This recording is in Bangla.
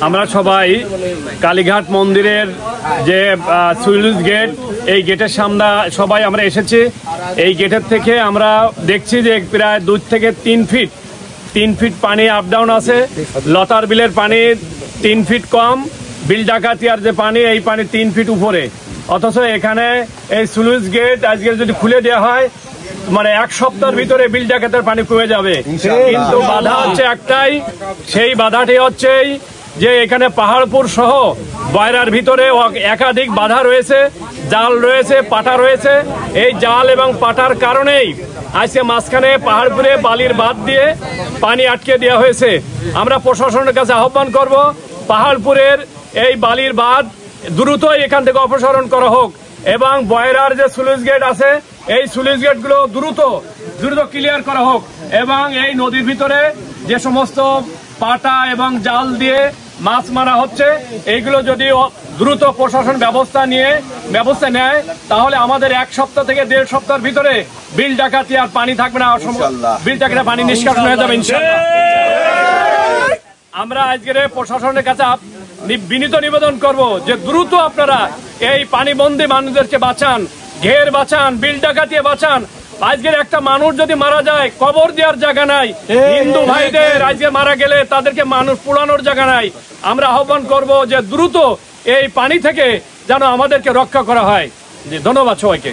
আমরা সবাই কালীঘাট মন্দিরের যে সুইলুজ গেট, এই গেটের সামনে সবাই আমরা এসেছি। এই গেটের থেকে আমরা দেখছি যে প্রায় 2 থেকে 3 ফিট পানি আপ ডাউন আছে। লতার বিলের পানি 3 ফিট কম, বিল ডাকাতিয়ার যে পানি, এই পানি 3 ফিট উপরে। অথচ এখানে এই সুইলুজ গেট আজকে যদি খুলে দেওয়া হয়, মানে 1 সপ্তাহের ভিতরে বিল ডাকাতের পানি কমে যাবে। কিন্তু বাধা হচ্ছে একটাই, সেই বাধাটি হচ্ছে যে এখানে পাহাড়পুর সহ বয়রার ভিতরে একাধিক বাধা রয়েছে, জাল রয়েছে, পাটা রয়েছে। এই জাল এবং পাটার কারণেই আজকে মাঝখানে পাহাড়পুরে বালির বাঁধ দিয়ে পানি আটকে দেওয়া হয়েছে। আমরা প্রশাসনের কাছে আহ্বান করব, পাহাড়পুরের এই বালির বাঁধ দ্রুত এখান থেকে অপসারণ করা হোক এবং বয়রার যে স্লুইস গেট আছে, এই স্লুইস গেটগুলো দ্রুত ক্লিয়ার করা হোক এবং এই নদীর ভিতরে যে সমস্ত পাটা এবং জাল দিয়ে মাছ মারা হচ্ছে, এইগুলো যদি দ্রুত প্রশাসন ব্যবস্থা নেয়, তাহলে আমাদের 1 সপ্তাহ থেকে 1.5 সপ্তাহের ভিতরে বিল ডাকাতি আর পানি থাকবে না, বিল ডাকাতি পানি নিষ্কাশন হয়ে যাবে ইনশাআল্লাহ। আমরা আজকের প্রশাসনের কাছে বিনীত নিবেদন করব যে দ্রুত আপনারা এই পানিবন্দী মানুষদেরকে বাঁচান, ঘের বাঁচান, বিল ডাকাতি বাঁচান। আজকের একটা মানুষ যদি মারা যায়, কবর দেওয়ার জায়গা নাই। হিন্দু ভাইদের আজকে মারা গেলে তাদেরকে মানুষ পোড়ানোর জায়গা নাই। আমরা আহ্বান করব যে দ্রুত এই পানি থেকে যেন আমাদেরকে রক্ষা করা হয়। ধন্যবাদ সবাইকে।